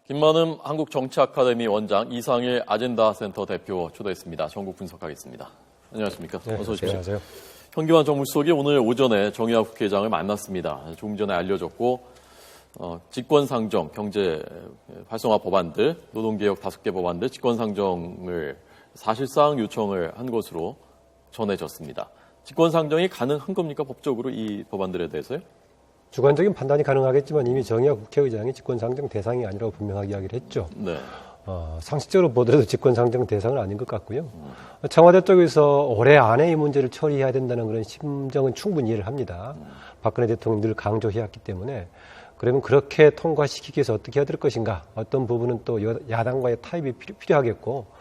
김만흠 한국정치아카데미 원장, 이상일 아젠다센터 대표 초대했습니다. 전국 분석하겠습니다. 안녕하십니까? 네, 어서 오십시오. 안녕하세요. 현기환 정무수석이 오늘 오전에 정의학 국회의장을 만났습니다. 조금 전에 알려졌고 직권상정, 경제 활성화 법안들, 노동개혁 5개 법안들 직권상정을 사실상 요청을 한 것으로 전해졌습니다. 직권상정이 가능한 겁니까? 법적으로 이 법안들에 대해서요? 주관적인 판단이 가능하겠지만 이미 정의학 국회의장이 직권상정 대상이 아니라고 분명하게 이야기를 했죠. 네. 상식적으로 보더라도 직권상정 대상은 아닌 것 같고요. 청와대 쪽에서 올해 안에 이 문제를 처리해야 된다는 그런 심정은 충분히 이해를 합니다. 박근혜 대통령이 늘 강조해왔기 때문에. 그러면 그렇게 통과시키기 위해서 어떻게 해야 될 것인가. 어떤 부분은 또 야당과의 타협이 필요하겠고,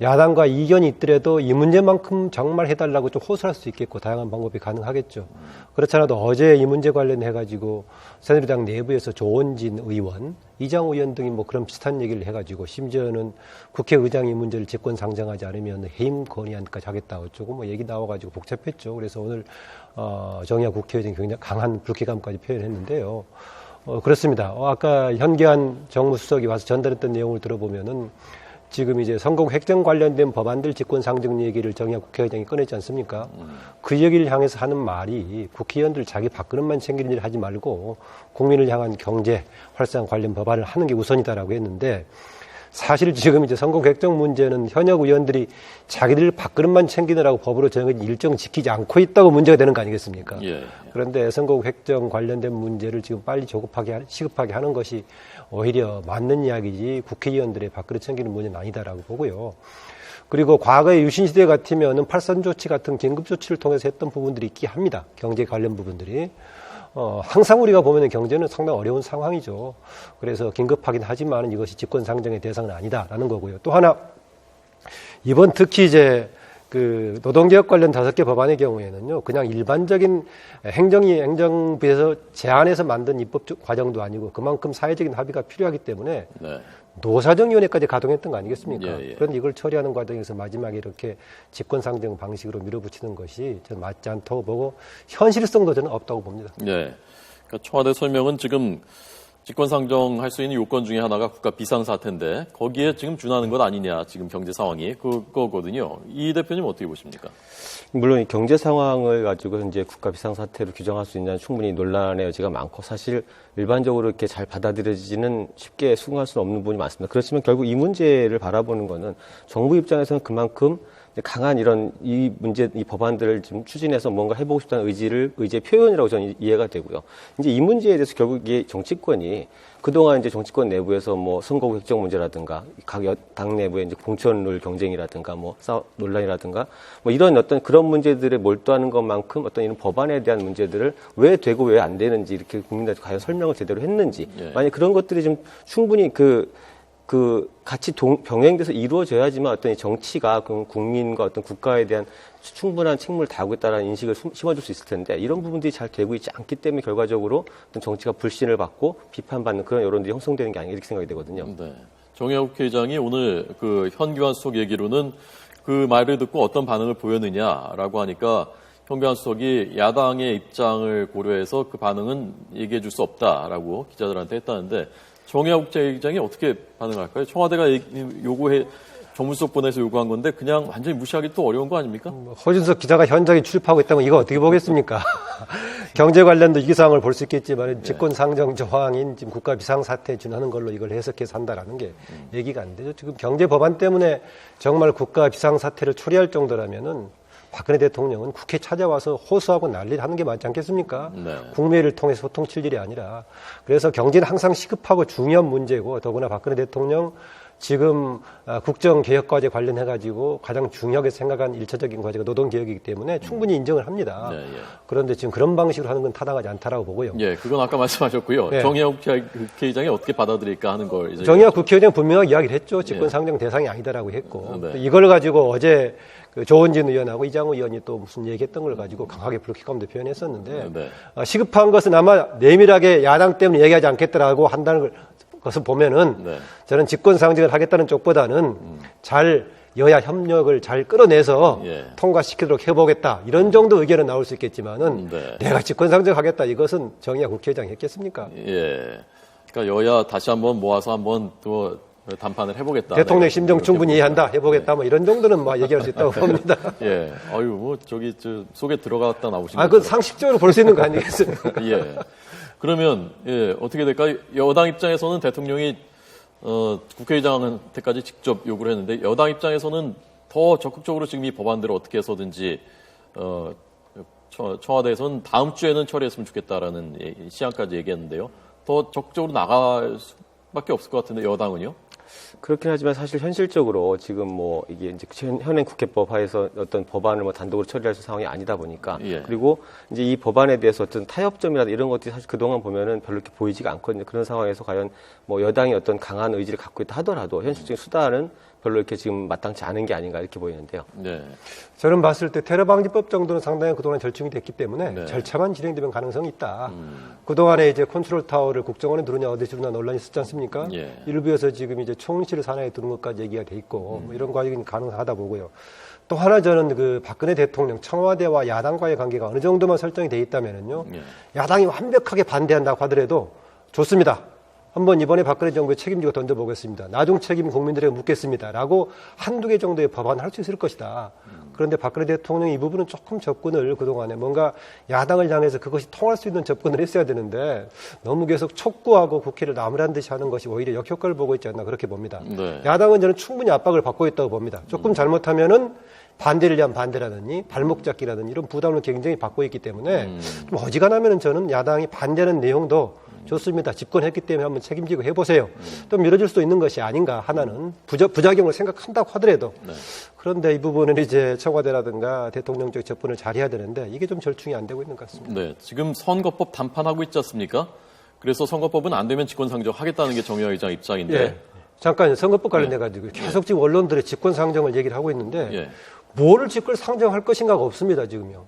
야당과 이견이 있더라도 이 문제만큼 정말 해달라고 좀 호소할 수 있겠고, 다양한 방법이 가능하겠죠. 그렇잖아도 어제 이 문제 관련해가지고 새누리당 내부에서 조원진 의원, 이장우 의원 등이 뭐 그런 비슷한 얘기를 해가지고, 심지어는 국회의장이 이 문제를 직권상정하지 않으면 해임 건의안까지 하겠다 어쩌고 뭐 얘기 나와가지고 복잡했죠. 그래서 오늘 정의학 국회의장이 굉장히 강한 불쾌감까지 표현했는데요. 그렇습니다. 아까 현기환 정무수석이 와서 전달했던 내용을 들어보면은 지금 이제 선거구 획정 관련된 법안들 직권상정 얘기를 정의학 국회의장이 꺼냈지 않습니까? 그 얘기를 향해서 하는 말이 국회의원들 자기 밥그릇만 챙기는 일 하지 말고 국민을 향한 경제 활성 관련 법안을 하는 게 우선이다라고 했는데, 사실 지금 이제 선거구 획정 문제는 현역 의원들이 자기들 밥그릇만 챙기느라고 법으로 정해진 일정 지키지 않고 있다고 문제가 되는 거 아니겠습니까? 예. 그런데 선거구 획정 관련된 문제를 지금 빨리 시급하게 하는 것이 오히려 맞는 이야기지 국회의원들의 밥그릇 챙기는 문제는 아니다라고 보고요. 그리고 과거의 유신시대 같으면은 팔선조치 같은 긴급조치를 통해서 했던 부분들이 있긴 합니다. 경제 관련 부분들이. 항상 우리가 보면 경제는 상당히 어려운 상황이죠. 그래서 긴급하긴 하지만 이것이 직권상정의 대상은 아니다라는 거고요. 또 하나, 이번 특히 이제 그 노동개혁 관련 5개 법안의 경우에는요, 그냥 일반적인 행정부에서 제안해서 만든 입법 과정도 아니고 그만큼 사회적인 합의가 필요하기 때문에 네. 노사정위원회까지 가동했던 거 아니겠습니까? 예. 그런데 이걸 처리하는 과정에서 마지막에 이렇게 직권상정 방식으로 밀어붙이는 것이 저는 맞지 않다고 보고, 현실성도 저는 없다고 봅니다. 네. 그러니까 청와대 설명은 지금 직권상정할 수 있는 요건 중에 하나가 국가 비상사태인데 거기에 지금 준하는 것 아니냐, 지금 경제 상황이 그거거든요. 이 대표님 어떻게 보십니까? 물론 이 경제 상황을 가지고 현재 국가 비상사태로 규정할 수 있냐는 충분히 논란의 여지가 많고, 사실 일반적으로 이렇게 잘 받아들여지지는 쉽게 수긍할 수는 없는 부분이 많습니다. 그렇지만 결국 이 문제를 바라보는 거는 정부 입장에서는 그만큼 강한 이 법안들을 지금 추진해서 뭔가 해보고 싶다는 의지의 표현이라고 저는 이해가 되고요. 이제 이 문제에 대해서 결국 이게 정치권이 그동안 이제 정치권 내부에서 뭐 선거구 획정 문제라든가 각 당 내부의 이제 공천룰 경쟁이라든가 뭐 논란이라든가 뭐 이런 어떤 그런 문제들에 몰두하는 것만큼 어떤 이런 법안에 대한 문제들을 왜 되고 왜 안 되는지 이렇게 국민들한테 과연 설명을 제대로 했는지, 만약 그런 것들이 좀 충분히 같이 병행돼서 이루어져야지만 어떤 정치가 국민과 어떤 국가에 대한 충분한 책무를 다하고 있다는 인식을 심어줄 수 있을 텐데, 이런 부분들이 잘 되고 있지 않기 때문에 결과적으로 어떤 정치가 불신을 받고 비판받는 그런 여론들이 형성되는 게 아닌가 이렇게 생각이 되거든요. 네. 정의학 국회의장이 오늘 그 현기환 수석 얘기로는 그 말을 듣고 어떤 반응을 보였느냐라고 하니까 현기환 수석이 야당의 입장을 고려해서 그 반응은 얘기해 줄 수 없다라고 기자들한테 했다는데, 정의학 국회의장이 어떻게 반응할까요? 청와대가 정무수석 보내서 요구한 건데 그냥 완전히 무시하기 또 어려운 거 아닙니까? 허준석 기자가 현장에 출입하고 있다면 이거 어떻게 보겠습니까? 경제 관련도 이기사항을 볼 수 있겠지만 직권상정 조항인 지금 국가 비상사태에 준하는 걸로 이걸 해석해서 한다라는 게 얘기가 안 되죠. 지금 경제 법안 때문에 정말 국가 비상사태를 초래할 정도라면은 박근혜 대통령은 국회 찾아와서 호소하고 난리를 하는 게 맞지 않겠습니까? 네. 국회를 통해서 소통 칠 일이 아니라. 그래서 경제는 항상 시급하고 중요한 문제고, 더구나 박근혜 대통령 지금 국정개혁과제 관련해가지고 가장 중요하게 생각한 일차적인 과제가 노동개혁이기 때문에 충분히 인정을 합니다. 네, 예. 그런데 지금 그런 방식으로 하는 건 타당하지 않다라고 보고요. 예, 그건 아까 말씀하셨고요. 네. 정의학 국회의장이 어떻게 받아들일까 하는 걸 이제 정의학 국회의장 분명하게 이야기를 했죠. 직권상정 대상이 아니다라고 했고. 네. 이걸 가지고 어제 그 조원진 의원하고 이장우 의원이 또 무슨 얘기했던 걸 가지고 강하게 불쾌감도 표현했었는데, 네. 시급한 것은 아마 내밀하게 야당 때문에 얘기하지 않겠더라고 한다는 것을 보면은 저는 직권상정을 하겠다는 쪽보다는 잘 여야 협력을 잘 끌어내서 통과시키도록 해보겠다, 이런 정도 의견은 나올 수 있겠지만은 내가 직권상정하겠다 이것은 정의학 국회의장이 했겠습니까? 예. 그러니까 여야 다시 한번 모아서 한번 또 담판을 해보겠다. 대통령 심정 충분히 이해한다, 해보겠다, 뭐 이런 정도는 뭐 얘기할 수 있다고 봅니다. 예. 아유, 뭐 저기 속에 들어갔다 나오신 아, 그 상식적으로 볼 수 있는 거 아니겠습니까? 예. 그러면 예, 어떻게 될까요? 여당 입장에서는 대통령이 국회의장한테까지 직접 요구를 했는데 여당 입장에서는 더 적극적으로 지금 이 법안들을 어떻게 해서든지 청와대에서는 다음 주에는 처리했으면 좋겠다라는 시한까지 얘기했는데요. 더 적극적으로 나갈 수밖에 없을 것 같은데 여당은요? 그렇긴 하지만 사실 현실적으로 지금 뭐 이게 이제 현행 국회법 하에서 어떤 법안을 뭐 단독으로 처리할 수 있는 상황이 아니다 보니까 예. 그리고 이제 이 법안에 대해서 어떤 타협점이라든지 이런 것들이 사실 그동안 보면은 별로 이렇게 보이지가 않거든요. 그런 상황에서 과연 뭐 여당이 어떤 강한 의지를 갖고 있다 하더라도 현실적인 수단은 별로 이렇게 지금 마땅치 않은 게 아닌가 이렇게 보이는데요. 네. 저는 봤을 때 테러 방지법 정도는 상당히 그동안 절충이 됐기 때문에 네. 절차만 진행되면 가능성이 있다. 그동안에 이제 컨트롤 타워를 국정원에 두느냐 어디 두느냐 논란이 있었지 않습니까? 예. 일부에서 지금 이제 총실 산하에 두는 것까지 얘기가 돼 있고 뭐 이런 과정이 가능하다 보고요. 또 하나 저는 그 박근혜 대통령 청와대와 야당과의 관계가 어느 정도만 설정이 돼 있다면은요. 예. 야당이 완벽하게 반대한다고 하더라도 좋습니다. 한번 이번에 박근혜 정부의 책임지고 던져보겠습니다. 나중 책임 국민들에게 묻겠습니다. 라고 한두 개 정도의 법안을 할 수 있을 것이다. 그런데 박근혜 대통령이 이 부분은 조금 접근을 그동안에 뭔가 야당을 향해서 그것이 통할 수 있는 접근을 했어야 되는데 너무 계속 촉구하고 국회를 나무란 듯이 하는 것이 오히려 역효과를 보고 있지 않나 그렇게 봅니다. 네. 야당은 저는 충분히 압박을 받고 있다고 봅니다. 조금 잘못하면은 반대를 위한 반대라든지 발목 잡기라든지 이런 부담을 굉장히 받고 있기 때문에 좀 어지간하면은 저는 야당이 반대하는 내용도 좋습니다. 집권했기 때문에 한번 책임지고 해보세요. 또 밀어줄 수 있는 것이 아닌가 하나는 부작용을 생각한다고 하더라도 네. 그런데 이 부분은 이제 청와대라든가 대통령 쪽 접근을 잘해야 되는데 이게 좀 절충이 안 되고 있는 것 같습니다. 네. 지금 선거법 단판하고 있지 않습니까? 그래서 선거법은 안 되면 직권상정 하겠다는 게 정의화 의장 입장인데. 예. 잠깐 선거법 관련해 가지고 계속 지금 언론들이 직권상정을 얘기를 하고 있는데 예. 뭐를 직권상정할 것인가가 없습니다. 지금요.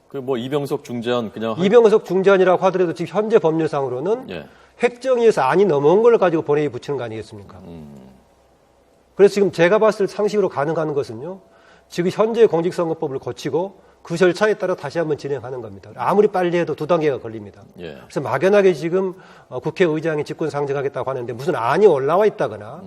그 뭐 이병석 중재안 그냥 이병석 중재안이라고 하더라도 지금 현재 법률상으로는 예. 획정위에서 안이 넘어온 걸 가지고 본회의에 붙이는 거 아니겠습니까? 그래서 지금 제가 봤을 때 상식으로 가능한 것은요. 지금 현재 공직선거법을 거치고 그 절차에 따라 다시 한번 진행하는 겁니다. 아무리 빨리 해도 2단계가 걸립니다. 예. 그래서 막연하게 지금 국회의장이 직권상정하겠다고 하는데 무슨 안이 올라와 있다거나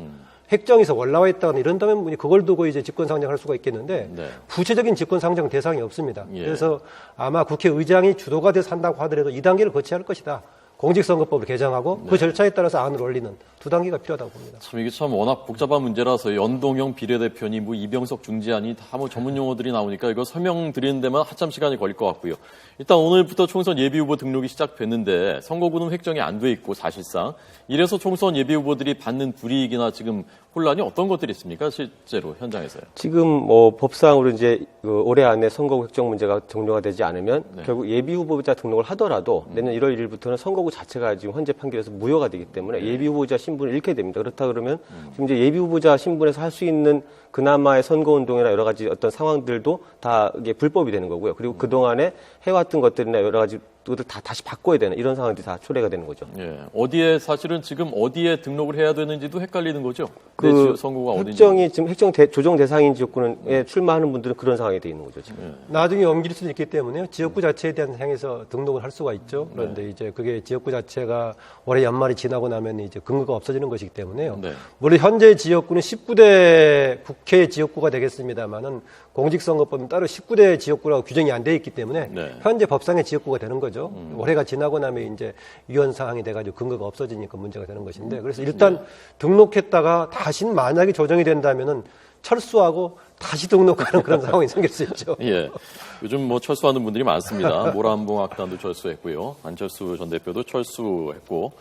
획정에서 올라와 있다거나 이런다면 그걸 두고 이제 직권상정할 수가 있겠는데 네. 구체적인 직권상정 대상이 없습니다. 예. 그래서 아마 국회의장이 주도가 돼서 한다고 하더라도 2단계를 거쳐야 할 것이다. 공직선거법을 개정하고 그 절차에 따라서 안을 올리는 2단계가 필요하다고 봅니다. 참 이게 참 워낙 복잡한 문제라서 연동형 비례대표니 뭐 이병석 중재안이 다 뭐 전문 용어들이 나오니까 이거 설명드리는 데만 한참 시간이 걸릴 것 같고요. 일단 오늘부터 총선 예비후보 등록이 시작됐는데 선거구는 획정이 안 돼 있고 사실상 이래서 총선 예비후보들이 받는 불이익이나 지금 혼란이 어떤 것들이 있습니까? 실제로 현장에서요. 지금 뭐 법상으로 이제 그 올해 안에 선거구 획정 문제가 종료가 되지 않으면 네. 결국 예비 후보자 등록을 하더라도 내년 1월 1일부터는 선거구 자체가 지금 현재 판결에서 무효가 되기 때문에 예비 후보자 신분을 잃게 됩니다. 그렇다 그러면 지금 이제 예비 후보자 신분에서 할 수 있는 그나마의 선거 운동이나 여러 가지 어떤 상황들도 다 이게 불법이 되는 거고요. 그리고 그 동안에 해왔던 것들이나 여러 가지 것들 다 다시 바꿔야 되는 이런 상황들이 다 초래가 되는 거죠. 예. 어디에 사실은 지금 어디에 등록을 해야 되는지도 헷갈리는 거죠. 내 그 선거가 어딘지. 획정이 지금 획정 조정 대상인 지역구에 출마하는 분들은 그런 상황이 돼 있는 거죠. 지금. 나중에 옮길 수도 있기 때문에 지역구 자체에 대한 향해서 등록을 할 수가 있죠. 그런데 이제 그게 지역구 자체가 올해 연말이 지나고 나면 이제 근거가 없어지는 것이기 때문에요. 네. 물론 현재 지역구는 19대 국회 지역구가 되겠습니다만은 공직선거법은 따로 19대 지역구라고 규정이 안 돼 있기 때문에 네. 현재 법상의 지역구가 되는 거죠. 올해가 지나고 나면 이제 위헌 사항이 돼가지고 근거가 없어지니까 문제가 되는 것인데 그래서 일단 등록했다가 다시 만약에 조정이 된다면은 철수하고 다시 등록하는 그런 상황이 생길 수 있죠. 예. 요즘 뭐 철수하는 분들이 많습니다. 모란봉 악단도 철수했고요. 안철수 전 대표도 철수했고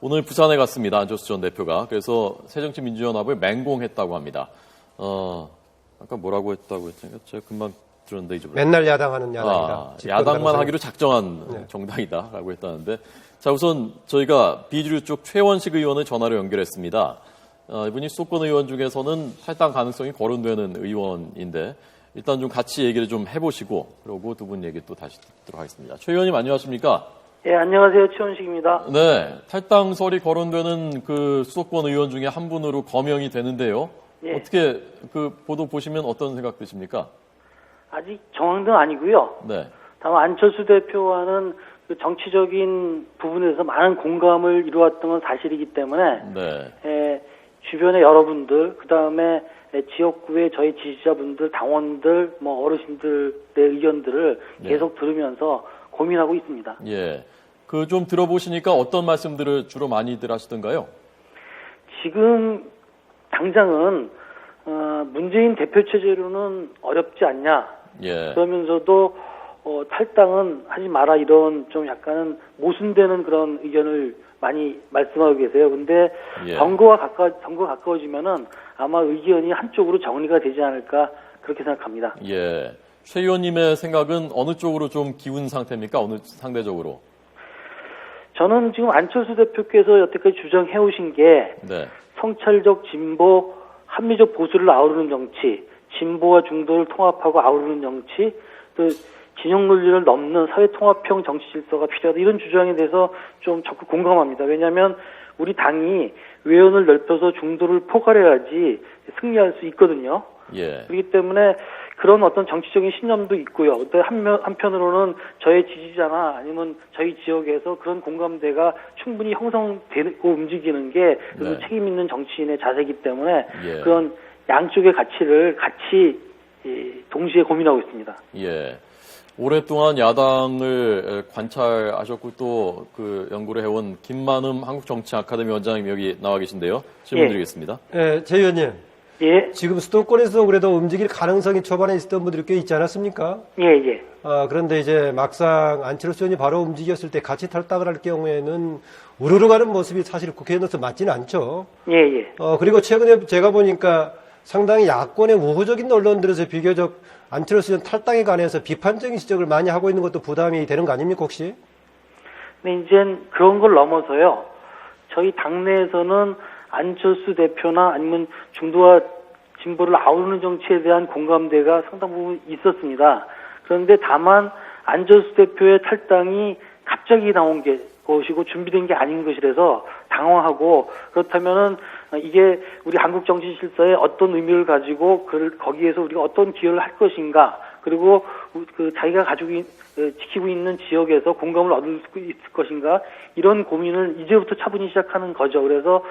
오늘 부산에 갔습니다. 안철수 전 대표가. 그래서 새정치민주연합을 맹공했다고 합니다. 아까 뭐라고 했다고 했죠? 제가 금방 들었는데 잊어버렸어요. 맨날 야당하는 야당이다. 야당만 하기로 작정한 정당이다라고 했다는데 자 우선 저희가 비주류 쪽 최원식 의원을 전화로 연결했습니다. 이분이 수도권 의원 중에서는 탈당 가능성이 거론되는 의원인데 일단 좀 같이 얘기를 좀 해보시고 그러고 두 분 얘기 또 다시 듣도록 하겠습니다. 최 의원님 안녕하십니까? 예, 안녕하세요. 최원식입니다. 네, 탈당설이 거론되는 그 수도권 의원 중에 한 분으로 거명이 되는데요. 예. 어떻게 그 보도 보시면 어떤 생각 드십니까? 아직 정황은 아니고요. 네, 다만 안철수 대표와는 그 정치적인 부분에서 많은 공감을 이루었던 건 사실이기 때문에 네. 주변의 여러분들, 그 다음에 지역구의 저희 지지자분들, 당원들, 뭐 어르신들의 의견들을 네. 계속 들으면서 고민하고 있습니다. 예. 그 좀 들어보시니까 어떤 말씀들을 주로 많이들 하시던가요? 지금 당장은 문재인 대표 체제로는 어렵지 않냐. 예. 그러면서도 탈당은 하지 마라 이런 좀 약간은 모순되는 그런 의견을 많이 말씀하고 계세요. 근데 예. 선거가 가까워지면은 아마 의견이 한쪽으로 정리가 되지 않을까 그렇게 생각합니다. 예. 최 의원님의 생각은 어느 쪽으로 좀 기운 상태입니까? 어느 상대적으로? 저는 지금 안철수 대표께서 여태까지 주장해 오신 게 네. 성찰적 진보, 합리적 보수를 아우르는 정치, 진보와 중도를 통합하고 아우르는 정치, 또 진영 논리를 넘는 사회통합형 정치 질서가 필요하다. 이런 주장에 대해서 좀 적극 공감합니다. 왜냐하면 우리 당이 외연을 넓혀서 중도를 포괄해야지 승리할 수 있거든요. 예. 그렇기 때문에 그런 어떤 정치적인 신념도 있고요. 또 한편으로는 저의 지지자나 아니면 저희 지역에서 그런 공감대가 충분히 형성되고 움직이는 게 네. 책임 있는 정치인의 자세이기 때문에 예. 그런 양쪽의 가치를 같이 동시에 고민하고 있습니다. 예. 오랫동안 야당을 관찰하셨고 또 그 연구를 해온 김만음 한국정치아카데미 원장님 여기 나와 계신데요. 질문 예. 드리겠습니다. 예, 제 의원님. 예, 지금 수도권에서 그래도 움직일 가능성이 초반에 있었던 분들이 꽤 있지 않았습니까? 예, 예. 그런데 이제 막상 안철수 의원이 바로 움직였을 때 같이 탈당을 할 경우에는 우르르 가는 모습이 사실 국회의원으로서 맞지는 않죠. 예, 예. 그리고 최근에 제가 보니까 상당히 야권의 우호적인 언론들에서 비교적 안철수 의원 탈당에 관해서 비판적인 지적을 많이 하고 있는 것도 부담이 되는 거 아닙니까, 혹시? 근데 이젠 그런 걸 넘어서요. 저희 당내에서는 안철수 대표나 아니면 중도와 진보를 아우르는 정치에 대한 공감대가 상당 부분 있었습니다. 그런데 다만 안철수 대표의 탈당이 갑자기 나온 것이고 준비된 게 아닌 것이라서 당황하고 그렇다면은 이게 우리 한국 정치 질서에 어떤 의미를 가지고 거기에서 우리가 어떤 기여를 할 것인가 그리고 그 자기가 지키고 있는 지역에서 공감을 얻을 수 있을 것인가 이런 고민을 이제부터 차분히 시작하는 거죠. 그래서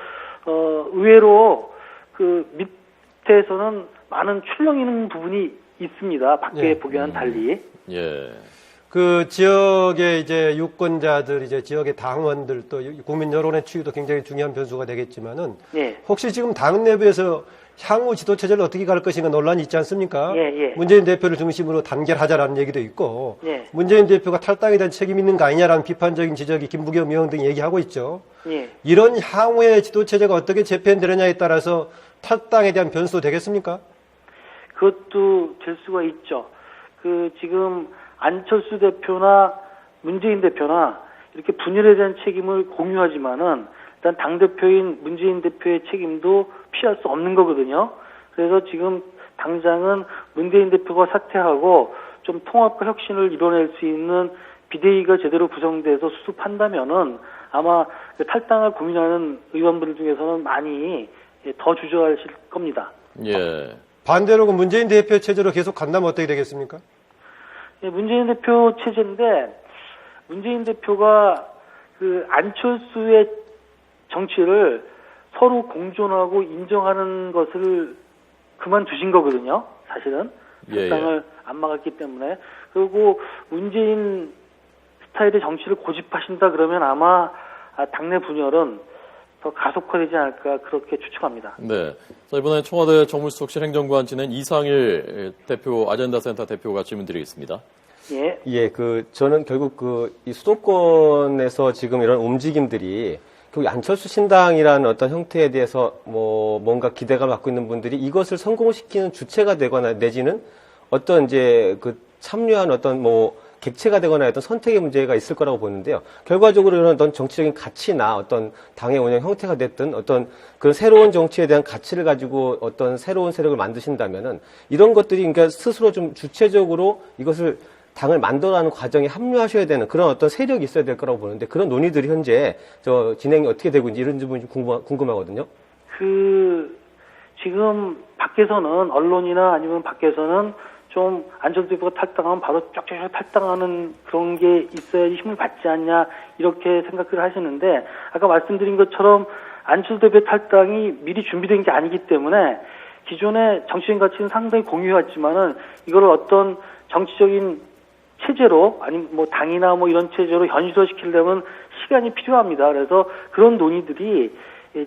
의외로 그 밑에서는 많은 출렁이는 부분이 있습니다. 밖에 예. 보기와는 달리. 예. 그 지역의 이제 유권자들, 이제 지역의 당원들 또 국민 여론의 추이도 굉장히 중요한 변수가 되겠지만은 예. 혹시 지금 당 내부에서 향후 지도 체제를 어떻게 갈 것인가 논란이 있지 않습니까? 예, 예. 문재인 대표를 중심으로 단결하자라는 얘기도 있고 예. 문재인 대표가 탈당에 대한 책임 있는 거 아니냐라는 비판적인 지적이 김부겸 의원 등이 얘기하고 있죠. 예. 이런 향후의 지도 체제가 어떻게 재편되느냐에 따라서 탈당에 대한 변수도 되겠습니까? 그것도 될 수가 있죠. 지금 안철수 대표나 문재인 대표나 이렇게 분열에 대한 책임을 공유하지만은 일단 당대표인 문재인 대표의 책임도 피할 수 없는 거거든요. 그래서 지금 당장은 문재인 대표가 사퇴하고 좀 통합과 혁신을 이뤄낼 수 있는 비대위가 제대로 구성돼서 수습한다면은 아마 탈당을 고민하는 의원들 중에서는 많이 더 주저하실 겁니다. 예. 반대로 그 문재인 대표 체제로 계속 간다면 어떻게 되겠습니까? 문재인 대표 체제인데 문재인 대표가 안철수의 정치를 서로 공존하고 인정하는 것을 그만두신 거거든요. 사실은 탈당을 안 막았기 때문에. 그리고 문재인 스타일의 정치를 고집하신다 그러면 아마 당내 분열은 더 가속화되지 않을까 그렇게 추측합니다. 네. 자, 이번에 청와대 정무수석실 행정관 지낸 이상일 대표, 아젠다센터 대표가 질문 드리겠습니다. 예. 예, 저는 결국 이 수도권에서 지금 이런 움직임들이 결국 안철수 신당이라는 어떤 형태에 대해서 뭔가 기대감을 갖고 있는 분들이 이것을 성공시키는 주체가 되거나 내지는 어떤 이제 참여한 어떤 객체가 되거나 어떤 선택의 문제가 있을 거라고 보는데요. 결과적으로 이런 어떤 정치적인 가치나 어떤 당의 운영 형태가 됐든 어떤 그런 새로운 정치에 대한 가치를 가지고 어떤 새로운 세력을 만드신다면은 이런 것들이 그러니까 스스로 좀 주체적으로 이것을 당을 만들어가는 과정에 합류하셔야 되는 그런 어떤 세력이 있어야 될 거라고 보는데 그런 논의들이 현재 진행이 어떻게 되고 있는지 이런 부분이 좀 궁금하거든요. 지금 밖에서는 언론이나 아니면 밖에서는 좀 안철수 대표가 탈당하면 바로 쫙쫙 탈당하는 그런 게 있어야지 힘을 받지 않냐 이렇게 생각을 하시는데 아까 말씀드린 것처럼 안철수 대표 탈당이 미리 준비된 게 아니기 때문에 기존의 정치적인 가치는 상당히 공유했지만은 이걸 어떤 정치적인 체제로 아니면 뭐 당이나 뭐 이런 체제로 현실화시키려면 시간이 필요합니다. 그래서 그런 논의들이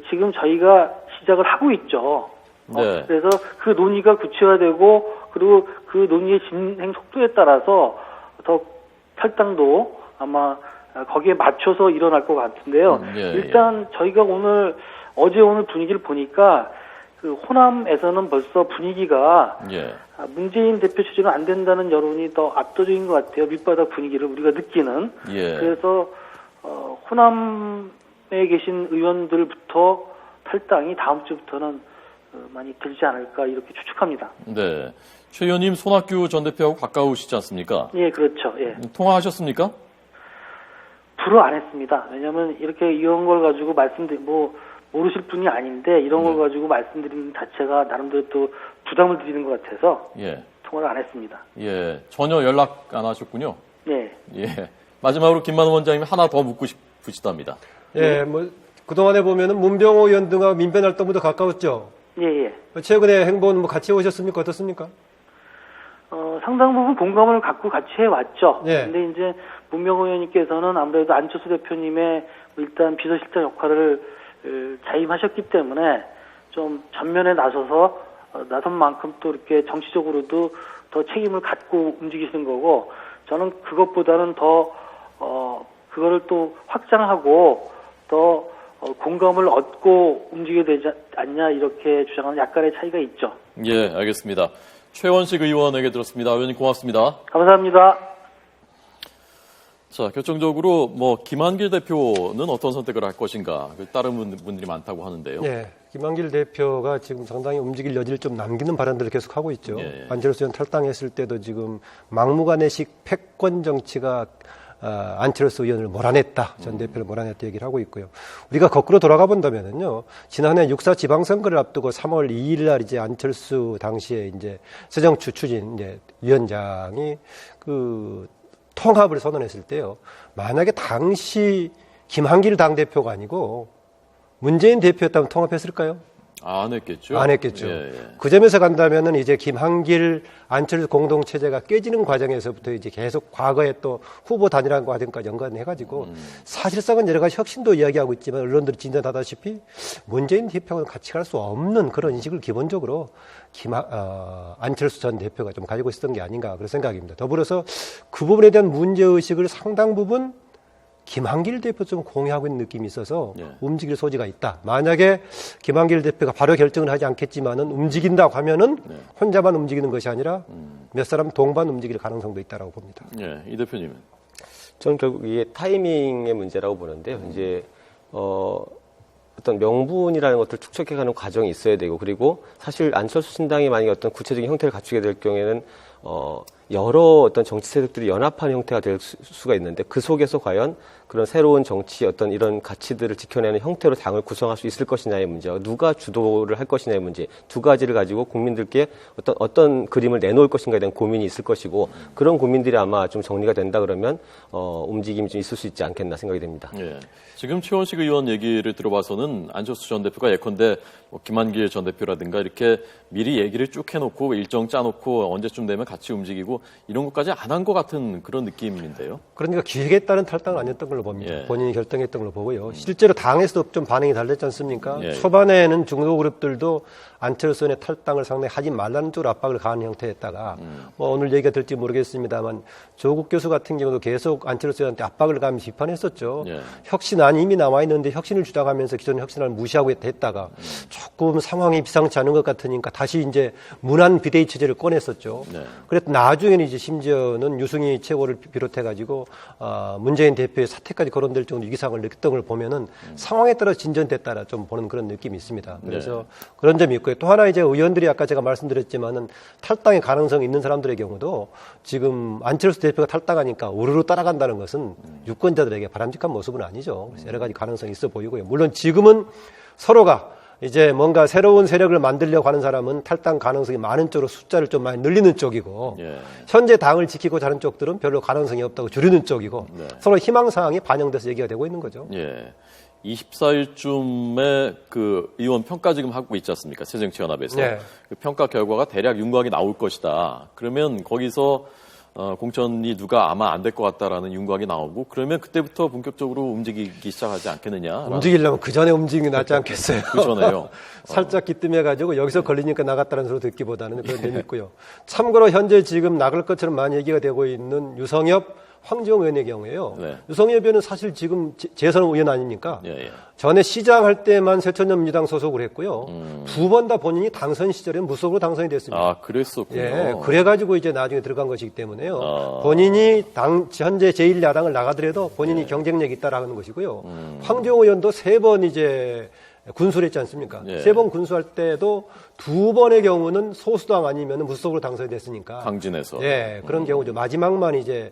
지금 저희가 시작을 하고 있죠. 네. 그래서 그 논의가 구체화되고 그리고 그 논의의 진행 속도에 따라서 더 탈당도 아마 거기에 맞춰서 일어날 것 같은데요. 일단 저희가 어제 오늘 분위기를 보니까 그 호남에서는 벌써 분위기가 문재인 대표 추진은 안 된다는 여론이 더 압도적인 것 같아요. 밑바닥 분위기를 우리가 느끼는. 그래서 호남에 계신 의원들부터 탈당이 다음 주부터는 많이 들지 않을까 이렇게 추측합니다. 네. 최 의원님 손학규 전 대표하고 가까우시지 않습니까? 예, 그렇죠. 예. 통화하셨습니까? 불어 안 했습니다. 왜냐하면 이렇게 이런 걸 가지고 모르실 분이 아닌데 이런 걸 가지고 말씀드리는 자체가 나름대로 또 부담을 드리는 것 같아서 통화를 안 했습니다. 예, 전혀 연락 안 하셨군요. 네. 예. 마지막으로 김만호 원장님이 하나 더 묻고 싶으시답니다. 예, 그동안에 보면은 문병호 의원 등하고 민변 활동보다 가까웠죠? 예. 최근에 행보는 같이 오셨습니까? 어떻습니까? 상당 부분 공감을 갖고 같이 해왔죠. 예. 근데 이제 문병호 의원님께서는 아무래도 안철수 대표님의 일단 비서실장 역할을 자임하셨기 때문에 좀 전면에 나선 만큼 또 이렇게 정치적으로도 더 책임을 갖고 움직이시는 거고, 저는 그것보다는 그거를 또 확장하고 더 공감을 얻고 움직여야 되지 않냐 이렇게 주장하는 약간의 차이가 있죠. 예, 알겠습니다. 최원식 의원에게 들었습니다. 의원님 고맙습니다. 감사합니다. 자, 결정적으로 김한길 대표는 어떤 선택을 할 것인가, 다른 분들이 많다고 하는데요. 네, 김한길 대표가 지금 상당히 움직일 여지를 좀 남기는 발언들을 계속 하고 있죠. 안철수 의원 탈당했을 때도 지금 막무가내식 패권 정치가 안철수 의원을 몰아냈다, 전 대표를 몰아냈다 얘기를 하고 있고요. 우리가 거꾸로 돌아가 본다면은요, 지난해 6.4 지방선거를 앞두고 3월 2일 날 이제 안철수 당시에 이제 새정치 추진 위원장이 통합을 선언했을 때요, 만약에 당시 김한길 당대표가 아니고 문재인 대표였다면 통합했을까요? 안 했겠죠. 안 했겠죠. 그 점에서 간다면은 이제 김한길 안철수 공동체제가 깨지는 과정에서부터 이제 계속 과거에 또 후보 단일화 과정까지 연관해가지고 사실상은 여러 가지 혁신도 이야기하고 있지만 언론들이 진단하다시피 문재인 대표하고는 같이 갈 수 없는 그런 인식을 기본적으로 안철수 전 대표가 좀 가지고 있었던 게 아닌가 그런 생각입니다. 더불어서 그 부분에 대한 문제의식을 상당 부분 김한길 대표 좀 공유하고 있는 느낌이 있어서 움직일 소지가 있다. 만약에 김한길 대표가 바로 결정을 하지 않겠지만은 움직인다고 하면은 혼자만 움직이는 것이 아니라 몇 사람 동반 움직일 가능성도 있다라고 봅니다. 예, 이 대표님은? 저는 결국 이게 타이밍의 문제라고 보는데요. 이제 어떤 명분이라는 것들을 축적해가는 과정이 있어야 되고, 그리고 사실 안철수 신당이 만약에 어떤 구체적인 형태를 갖추게 될 경우에는 여러 어떤 정치 세력들이 연합하는 형태가 될 수가 있는데, 그 속에서 과연 그런 새로운 정치 어떤 이런 가치들을 지켜내는 형태로 당을 구성할 수 있을 것이냐의 문제와 누가 주도를 할 것이냐의 문제, 두 가지를 가지고 국민들께 어떤 그림을 내놓을 것인가에 대한 고민이 있을 것이고, 그런 고민들이 아마 좀 정리가 된다 그러면 움직임이 좀 있을 수 있지 않겠나 생각이 됩니다. 예. 지금 최원식 의원 얘기를 들어봐서는 안철수 전 대표가 예컨대 김한길 전 대표라든가 이렇게 미리 얘기를 쭉 해놓고 일정 짜놓고 언제쯤 되면 같이 움직이고 이런 것까지 안 한 것 같은 그런 느낌인데요. 그러니까 기획에 따른 탈당은 아니었던 걸로 봅니다. 본인이 결정했던 걸로 보고요. 실제로 당에서도 좀 반응이 달랐지 않습니까? 초반에는 중도 그룹들도 안철수 의원의 탈당을 상당히 하지 말라는 쪽으로 압박을 가하는 형태였다가 오늘 얘기가 될지 모르겠습니다만 조국 교수 같은 경우도 계속 안철수 의원한테 압박을 가하면서 비판했었죠. 혁신안이 이미 나와 있는데 혁신을 주장하면서 기존 혁신안을 무시하고 했다가 조금 상황이 비상치 않은 것 같으니까 다시 이제 문안 비대위 체제를 꺼냈었죠. 그래서 나중에는 이제 심지어는 유승희 최고를 비롯해가지고 문재인 대표의 사퇴까지 거론될 정도 위기상을 느꼈던 걸 보면은 상황에 따라 진전됐다라 좀 보는 그런 느낌이 있습니다. 그래서 그런 점이 있고요. 또 하나 이제 의원들이 아까 제가 말씀드렸지만은 탈당의 가능성이 있는 사람들의 경우도 지금 안철수 대표가 탈당하니까 우르르 따라간다는 것은 유권자들에게 바람직한 모습은 아니죠. 그래서 여러 가지 가능성이 있어 보이고요. 물론 지금은 서로가 이제 뭔가 새로운 세력을 만들려고 하는 사람은 탈당 가능성이 많은 쪽으로 숫자를 좀 많이 늘리는 쪽이고 예. 현재 당을 지키고자 하는 쪽들은 별로 가능성이 없다고 줄이는 쪽이고 네. 서로 희망사항이 반영돼서 얘기가 되고 있는 거죠. 예. 24일쯤에 그 의원 평가 지금 하고 있지 않습니까? 새정치연합에서. 네. 그 평가 결과가 대략 윤곽이 나올 것이다. 그러면 거기서 공천이 누가 아마 안 될 것 같다라는 윤곽이 나오고 그러면 그때부터 본격적으로 움직이기 시작하지 않겠느냐. 움직이려면 그 전에 움직이는 게 낫지 않겠어요? 그전에요. 살짝 기뜸해가지고 여기서 걸리니까 나갔다는 소리 듣기보다는 그런 점이 있고요. 참고로 현재 지금 나갈 것처럼 많이 얘기가 되고 있는 유성엽, 황지영 의원의 경우에요. 네. 유성엽 의원은 사실 지금 재선 의원 아닙니까? 예, 예. 전에 시장할 때만 새천년민주당 소속을 했고요. 두 번 다 본인이 당선 시절에 무소속으로 당선이 됐습니다. 아, 그랬었군요. 예, 그래가지고 이제 나중에 들어간 것이기 때문에요. 아. 본인이 현재 제1야당을 나가더라도 본인이 경쟁력이 있다라는 것이고요. 황교안 의원도 3번 이제 군수를 했지 않습니까? 예. 3번 군수할 때도 2번의 경우는 소수당 아니면 무소속으로 당선이 됐으니까. 강진에서. 예, 그런 경우죠. 마지막만 이제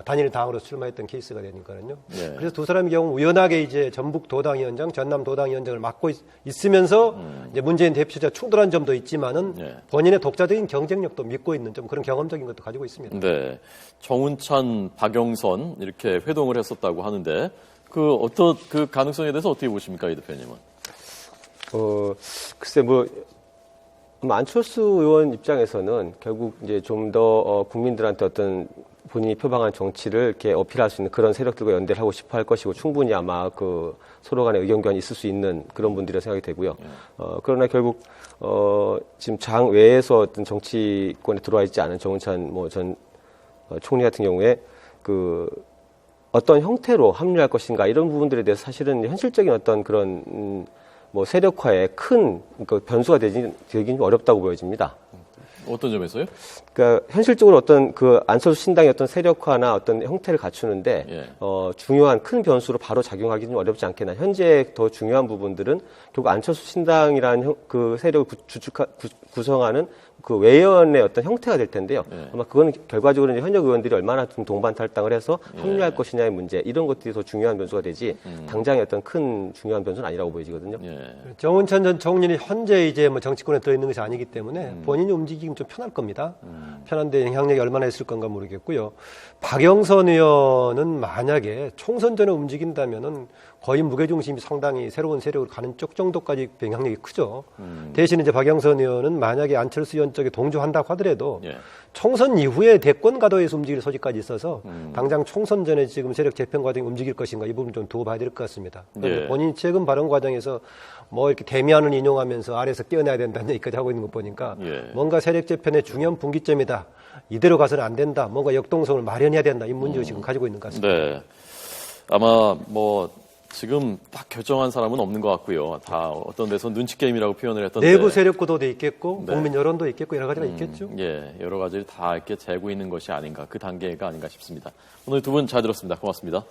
단일 당으로 출마했던 케이스가 되니까요. 예. 그래서 두 사람의 경우 우연하게 이제 전북 도당위원장, 전남 도당위원장을 맡고 있으면서 이제 문재인 대표자 충돌한 점도 있지만은 예. 본인의 독자적인 경쟁력도 믿고 있는 좀 그런 경험적인 것도 가지고 있습니다. 네. 정운찬, 박영선 이렇게 회동을 했었다고 하는데 그 가능성에 대해서 어떻게 보십니까, 이 대표님은? 글쎄 안철수 의원 입장에서는 결국 이제 좀 더 국민들한테 어떤 본인이 표방한 정치를 이렇게 어필할 수 있는 그런 세력들과 연대를 하고 싶어 할 것이고 충분히 아마 그 서로 간의 의견 교환이 있을 수 있는 그런 분들이라 생각이 되고요. 그러나 결국 지금 장 외에서 어떤 정치권에 들어와 있지 않은 정운찬 전 총리 같은 경우에 어떤 형태로 합류할 것인가 이런 부분들에 대해서 사실은 현실적인 어떤 그런 세력화에 큰 변수가 되긴 어렵다고 보여집니다. 어떤 점에서요? 그러니까 현실적으로 어떤 안철수 신당의 어떤 세력화나 어떤 형태를 갖추는데 예. 중요한 큰 변수로 바로 작용하기는 어렵지 않겠나. 현재 더 중요한 부분들은 결국 안철수 신당이라는 그 세력을 구성하는 그 외연의 어떤 형태가 될 텐데요. 예. 아마 그거는 결과적으로 이제 현역 의원들이 얼마나 좀 동반 탈당을 해서 합류할 것이냐의 문제 이런 것들이 더 중요한 변수가 되지 당장의 어떤 큰 중요한 변수는 아니라고 보여지거든요. 예. 정운찬 전 총리는 현재 이제 정치권에 들어있는 것이 아니기 때문에 본인이 움직이긴 좀 편할 겁니다. 편한데 영향력이 얼마나 있을 건가 모르겠고요. 박영선 의원은 만약에 총선 전에 움직인다면은 거의 무게중심이 상당히 새로운 세력으로 가는 쪽 정도까지 영향력이 크죠. 대신 이제 박영선 의원은 만약에 안철수 의원 쪽에 동조한다고 하더라도 예. 총선 이후에 대권 가도에서 움직일 소지까지 있어서 당장 총선 전에 지금 세력 재편 과정이 움직일 것인가 이 부분 좀 두고 봐야 될 것 같습니다. 예. 본인이 최근 발언 과정에서 이렇게 대미안을 인용하면서 아래에서 깨어나야 된다는 얘기까지 하고 있는 거 보니까 예. 뭔가 세력 재편의 중요한 분기점이다. 이대로 가서는 안 된다. 뭔가 역동성을 마련해야 된다. 이 문제를 지금 가지고 있는 것 같습니다. 네. 아마 지금 딱 결정한 사람은 없는 것 같고요. 다 어떤 데서 눈치 게임이라고 표현을 했던데. 내부 세력 구도도 있겠고 네. 국민 여론도 있겠고 여러 가지가 있겠죠. 예, 여러 가지를 다 이렇게 재고 있는 것이 아닌가, 그 단계가 아닌가 싶습니다. 오늘 두 분 잘 들었습니다. 고맙습니다.